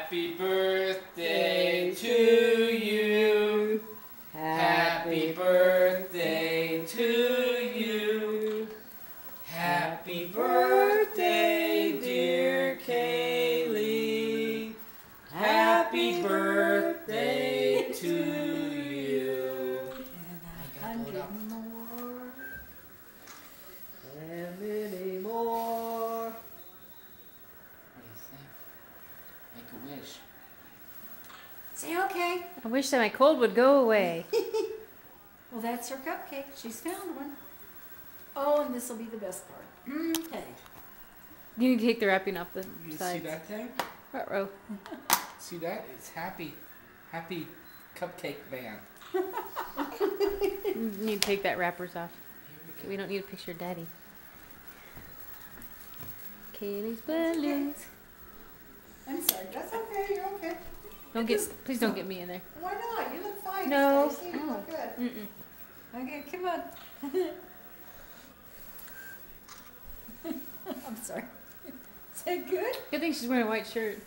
Happy birthday to you. Happy birthday to you. Happy birthday, dear Kaylee. Happy birthday to you. And 100 more. And many more. What do you think? Make a wish. Say okay. I wish that my cold would go away. Well, that's her cupcake. She's found one. Oh, and this will be the best part. Okay. You need to take the wrapping off the You see sides. that thing? Ruh-roh. See that? It's happy cupcake man. You need to take that wrappers off. Here we We go. don't need a picture of Daddy. Kaylee's balloons. I'm sorry. That's okay. You're okay. Please don't get me in there. Why not? You look fine. No. Stacy. You look good. Mm-mm. Okay, come on. I'm sorry. Is that good? Good thing she's wearing a white shirt.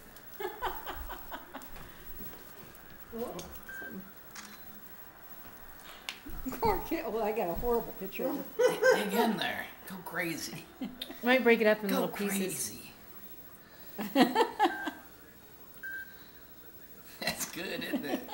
Poor kid. Well, I got a horrible picture of her. Dig in there. Go crazy. Might break it up in Go little pieces. crazy. That's good, isn't it?